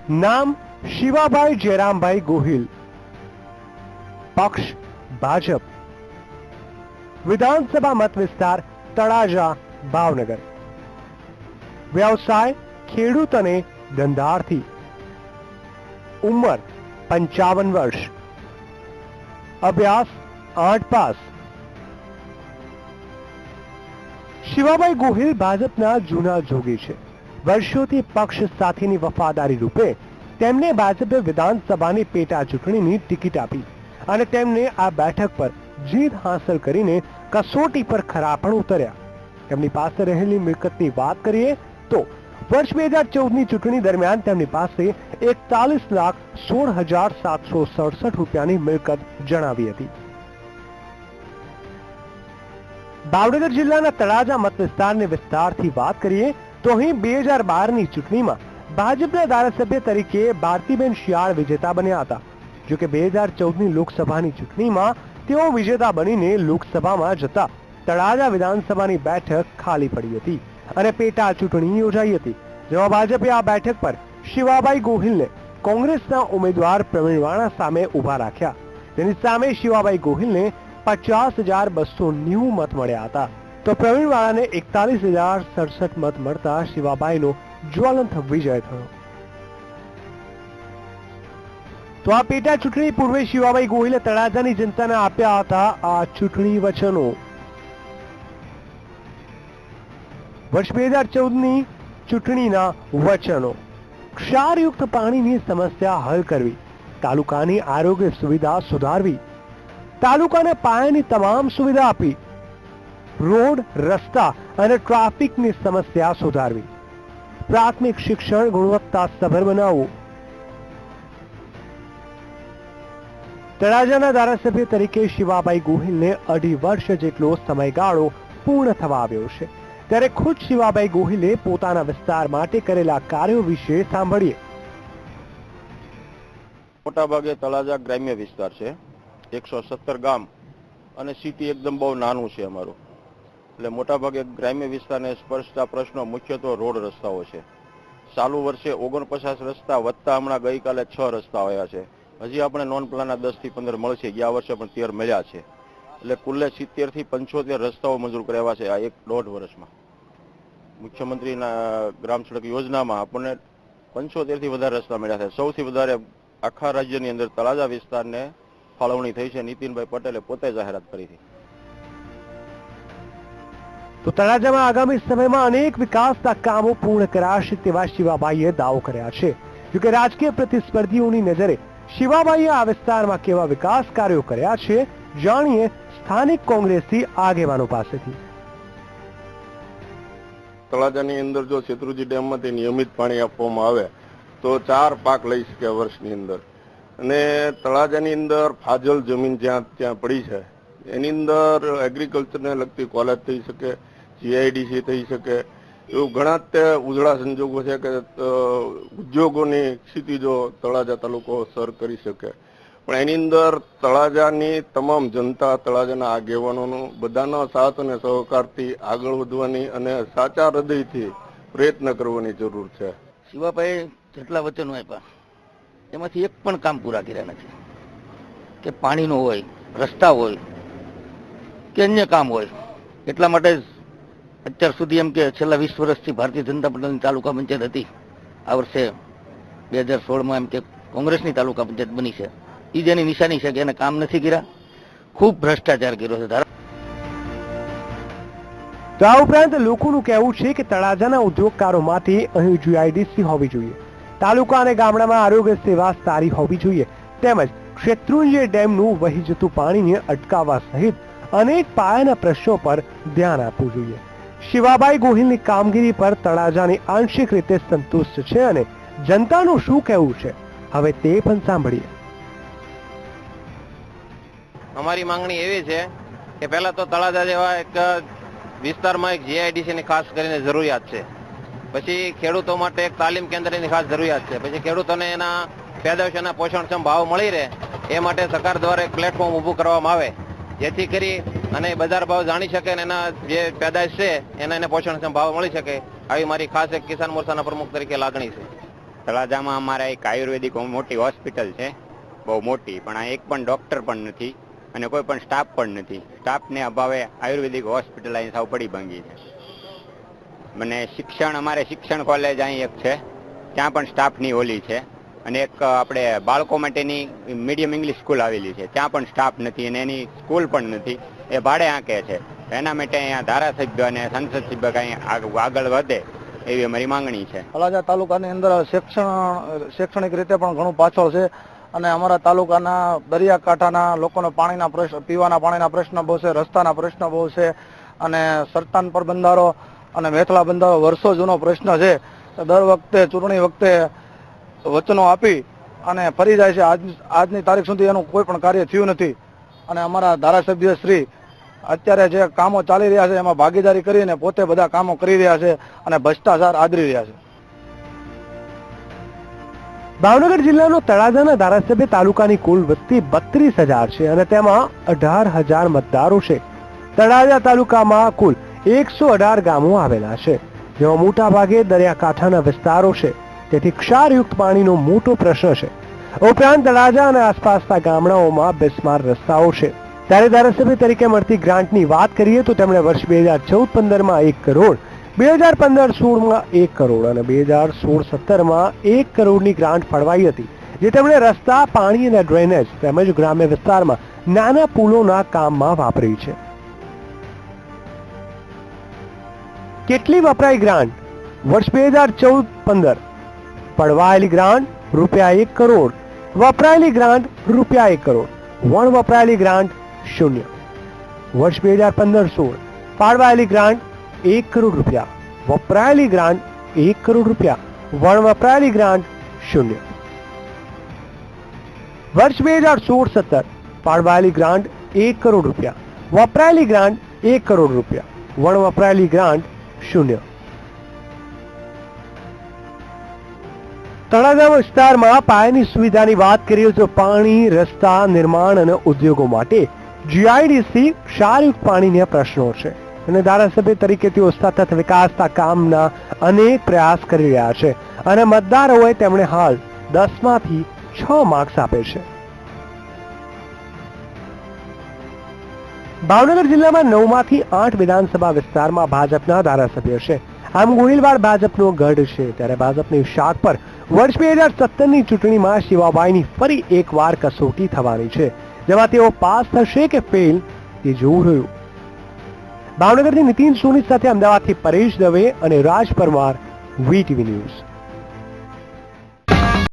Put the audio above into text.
નામ શિવાભાઈ જયરામભાઈ ગોહિલ, પક્ષ ભાજપ, વિધાનસભા મત વિસ્તાર તળાજા ભાવનગર, વ્યવસાય ખેડૂત અને ધંધાર્થી, ઉંમર 55 વર્ષ, અભ્યાસ 8 પાસ. શિવાભાઈ ગોહિલ ભાજપના જૂના જોગી છે. વર્ષોથી પક્ષ સાથેની વફાદારી રૂપે તેમને ભાજપે વિધાનસભાની પેટા ચૂંટણીની ટિકિટ આપી અને તેમને આ બેઠક પર જીત હાંસલ કરીને કસોટી પર ખરા પણ ઉતર્યા. તેમની પાસે રહેલી મિલકતની વાત કરીએ તો વર્ષ 2014ની ચૂંટણી દરમિયાન તેમની પાસે 41,16,767 રૂપિયાની મિલકત જણાવી હતી. ભાવનગર જિલ્લાના તળાજા મત વિસ્તારની વિસ્તારથી વાત કરીએ તો અહીં 2012ની ચૂંટણીમાં ભાજપના ધારાસભ્ય તરીકે ભારતીબેન શિયાળ વિજેતા બન્યા હતા. જોકે 2014ની લોકસભાની ચૂંટણીમાં તેઓ વિજેતા બનીને લોકસભામાં જતા તળાજા વિધાનસભાની બેઠક ખાલી પડી હતી અને પેટા ચૂંટણી યોજાઈ હતી, જેમાં ભાજપે આ બેઠક પર શિવાભાઈ ગોહિલને કોંગ્રેસના ઉમેદવાર પ્રવીણ વાળા સામે ઉભા રાખ્યા. તેની સામે શિવાભાઈ ગોહિલને 50,290 મત મળ્યા હતા, તો પ્રવીણ વાળાને 41,067 મત મળતા શિવાભાઈનો જ્વલંત વિજય થયો. તો આ પેટા ચૂંટણી પૂર્વે શિવાભાઈ ગોહિલે તળાજાની જનતાને આપ્યા હતા આ ચૂંટણી વચનો. વર્ષ 2014ની ચૂંટણીના વચનો: ક્ષારયુક્ત પાણીની સમસ્યા હલ કરવી, તાલુકાની આરોગ્ય સુવિધા સુધારવી, તાલુકાને પાયાની તમામ સુવિધા આપી, રોડ, રસ્તા અને ટ્રાફિકની સમસ્યા સુધારવી, પ્રાથમિક શિક્ષણ ગુણવત્તાસભર બનાવવું. તળાજાના ધારાસભ્ય તરીકે શિવાભાઈ ગોહિલને 2.5 વર્ષ જેટલો સમયગાળો પૂર્ણ થવા આવ્યો છે, ત્યારે ખુદ શિવાભાઈ ગોહિલે પોતાના વિસ્તાર માટે કરેલા કાર્યો વિશે સાંભળીએ. મોટાભાગે તળાજા ગ્રામ્ય વિસ્તાર છે, 117 ગામ અને સિટી એકદમ બહુ નાનું છે અમારું, એટલે મોટાભાગે ગ્રામ્ય વિસ્તારને સ્પર્શતા પ્રશ્નો મુખ્યત્વે રોડ રસ્તાઓ છે. ચાલુ વર્ષે 49 રસ્તા વધતા હમણાં ગઈકાલે 6 રસ્તા આવ્યા છે. હજી આપણે નોન પ્લાનના 10 થી 15 મળશે, ગયા વર્ષે પણ 13 મળ્યા છે, એટલે કુલ્લે 70 થી 75 રસ્તાઓ મંજૂર કરાવ્યા છે આ 1.5 વર્ષમાં. મુખ્યમંત્રીના ગ્રામ સડક યોજનામાં આપણને 75 થી વધારે રસ્તા મળ્યા છે. સૌથી વધારે આખા રાજ્યની અંદર તળાજા વિસ્તારને ફાળવણી થઈ છે, નીતિનભાઈ પટેલે પોતે જાહેરાત કરી હતી. તો તળાજામાં આગામી સમયમાં અનેક વિકાસના કામો પૂર્ણ કરાશે તેવા શિવાભાઈએ દાવો કર્યા છે. જોકે રાજકીય પ્રતિસ્પર્ધીઓની નજરે શિવાભાઈએ આ વિસ્તારમાં કેવા વિકાસ કાર્યો કર્યા છે, જાણીએ સ્થાનિક કોંગ્રેસી આગેવાનો પાસેથી. તળાજાની અંદર જો શેત્રુંજી ડેમમાંથી નિયમિત પાણી આપવામાં આવે તો 4 પાક લઈ શકે વર્ષની અંદર, અને તળાજાની અંદર ફાજલ જમીન જ્યાં પડી છે એની અંદર એગ્રીકલ્ચરને લગતી કોલેજ થઈ શકે, જીઆઈડીસી થઈ શકે, એવું ઘણા તે ઉજળા સંજોગો છે કે ઉદ્યોગોની ક્ષિતિજો તળાજા તાલુકો સર કરી શકે. પણ એની અંદર તળાજાની તમામ જનતા, તળાજાના આગેવાનોનું બધાનો સાથ અને સહકારથી આગળ વધવાની અને સાચા હૃદયથી પ્રયત્ન કરવાની જરૂર છે. શિવાભાઈ જેટલા વચનો આપ્યા એમાંથી એક પણ કામ પૂરા કર્યા નથી, કે પાણીનો હોય, રસ્તા હોય કે અન્ય કામ હોય. એટલા માટે અત્યાર સુધી એમ કે છેલ્લા 20 વર્ષથી ભારતીય જનતા પાર્ટીની તાલુકા પંચાયત હતી, આ વર્ષે 2016માં એમ કે કોંગ્રેસની તાલુકા પંચાયત બની છે. એ જેની નિશાની છે કે એને કામ નથી કર્યા, ખૂબ ભ્રષ્ટાચાર કર્યો છે. તો આ ઉપરાંત લોકોનું કહેવું છે કે તળાજાના ઉદ્યોગકારો માટે અહીં જીઆઈડીસી હોવી જોઈએ, તાલુકા અને ગામડામાં આરોગ્ય સેવા સારી હોવી જોઈએ, તેમજ શેત્રુંજી ડેમનું વહી જતું પાણીને અટકાવવા સહિત અનેક પાયાના પ્રશ્નો પર ધ્યાન આપવું જોઈએ. શિવાભાઈ ગોહિલની કામગીરી પર તળાજાની આંશિક રીતે સંતુષ્ટ છે અને જનતાનું શું કહેવું છે હવે તે પણ સાંભળીએ. અમારી માંગણી એવી છે કે પહેલા તો તળાજા જેવા એક વિસ્તારમાં એક જીઆઈડીસી ની ખાસ કરીને જરૂરિયાત છે, પછી ખેડૂતો માટે એક તાલીમ કેન્દ્રની ખાસ જરૂરિયાત છે, પછી ખેડૂતોને એના પેદાશોના પોષણક્ષમ ભાવ મળી રહે એ માટે સરકાર દ્વારા એક પ્લેટફોર્મ ઊભું કરવામાં આવે, જેથી કરી અને બજાર ભાવ જાણી શકે અને એના જે પેદાશ છે એના એને પોષણક્ષમ ભાવ મળી શકે. આવી મારી ખાસ એક કિસાન મોરચાના પ્રમુખ તરીકે લાગણી છે. તળાજામાં અમારા એક આયુર્વેદિક મોટી હોસ્પિટલ છે, બહુ મોટી, પણ આ એક પણ ડૉક્ટર પણ નથી અને કોઈ પણ સ્ટાફ પણ નથી. સ્ટાફને અભાવે આયુર્વેદિક હોસ્પિટલ અહીં સાવ પડી ભાંગી છે. મને અમારે શિક્ષણ કોલેજ અહીં એક છે, ત્યાં પણ સ્ટાફની ઓલી છે, અને એક આપણે બાળકો માટેની મીડિયમ ઇંગ્લિશ સ્કૂલ આવેલી છે, ત્યાં પણ સ્ટાફ નથી અને એની સ્કૂલ પણ નથી, એ ભાડે આંકે છે. એના માટે અહીંયા ધારાસભ્ય અને સંસદ સભ્ય કંઈ આગળ વધે એવી અમારી માંગણી છે. તળાજા તાલુકાની અંદર શૈક્ષણિક રીતે પણ ઘણું પાછળ છે અને અમારા તાલુકાના દરિયાકાંઠાના લોકોને પીવાના પાણીના પ્રશ્ન બહુ છે, રસ્તાના પ્રશ્ન બહુ છે અને સરતાન પર બંધારો અને મેથલા બંધારો વર્ષો જૂનો પ્રશ્ન છે. દર વખતે ચૂંટણી વખતે વચનો આપી અને ફરી જાય છે. આજની તારીખ સુધી એનું કોઈ પણ કાર્ય થયું નથી અને અમારા ધારાસભ્ય શ્રી અત્યારે જે કામો ચાલી રહ્યા છે એમાં ભાગીદારી કરીને પોતે બધા કામો કરી રહ્યા છે અને ભ્રષ્ટાચાર આદરી રહ્યા છે. ભાવનગર જિલ્લાનો તળાજાના ધારાસભ્ય તાલુકાની કુલ વસ્તી 32,000 છે અને તેમાં 18,000 મતદારો છે. તળાજા તાલુકામાં કુલ 118 ગામો આવેલા છે, જેમાં મોટા ભાગે દરિયાકાંઠાના વિસ્તારો છે, તેથી ક્ષારયુક્ત પાણીનો મોટો પ્રશ્ન છે. ઉપરાંત તળાજા અને આસપાસના ગામડાઓમાં બિસ્માર રસ્તાઓ છે. ત્યારે ધારાસભ્ય તરીકે મળતી ગ્રાન્ટની વાત કરીએ તો તેમણે વર્ષ 2014-15માં 1 કરોડ, 2015-16માં 1 કરોડ અને 2016-17માં 1 કરોડની ગ્રાન્ટ ફળવાઈ હતી, જે તેમણે રસ્તા, પાણી અને ડ્રેનેજ તેમજ ગ્રામ્ય વિસ્તારમાં નાના પુલોના કામમાં વાપરી છે. કેટલી વપરાઈ ગ્રાન્ટ? વર્ષ 2014-15 ફળવાયેલી ગ્રાન્ટ ₹1 કરોડ, વપરાયેલી ગ્રાન્ટ ₹1 કરોડ, વણ વપરાયેલી ગ્રાન્ટ 0. વર્ષ 2015-16 ફાળવાયેલી ગ્રાન્ટ ₹1 કરોડ, વપરાયેલી ગ્રાન્ટ ₹1 કરોડ, વણ વપરાયેલી ગ્રાન્ટ 0. વર્ષ 2016-17 ફાળવાયેલી ગ્રાન્ટ ₹1 કરોડ, વપરાયેલી ગ્રાન્ટ ₹1 કરોડ, વણ વપરાયેલી ગ્રાન્ટ 0. તળાજા વિસ્તારમાં પાયાની સુવિધાની વાત કરીએ તો પાણી, રસ્તા, નિર્માણ અને ઉદ્યોગો માટે જીઆઈડીસી ક્ષારયુક્ત પાણીના પ્રશ્નો છે અને ધારાસભ્ય તરીકે તેઓ સતત વિકાસના કામના અનેક પ્રયાસ કરી રહ્યા છે અને મતદારોએ તેમણે હાલ 10માંથી 6 માર્ક્સ આપે છે. ભાવનગર જિલ્લામાં 9માંથી 8 વિધાનસભા વિસ્તારમાં ભાજપના ધારાસભ્ય છે. આમ ગોહિલવાડ ભાજપનો ગઢ છે, ત્યારે ભાજપની શાખ પર વર્ષ 2017ની ચૂંટણીમાં શિવાબાઈની ફરી એકવાર કસોટી થવાની છે, જેમાં તેઓ પાસ થશે કે ફેલ તે જોવું રહ્યું. ભાવનગરથી નીતિન સોની સાથે અમદાવાદથી પરેશ દવે અને રાજ પરમાર, VTV ન્યૂઝ.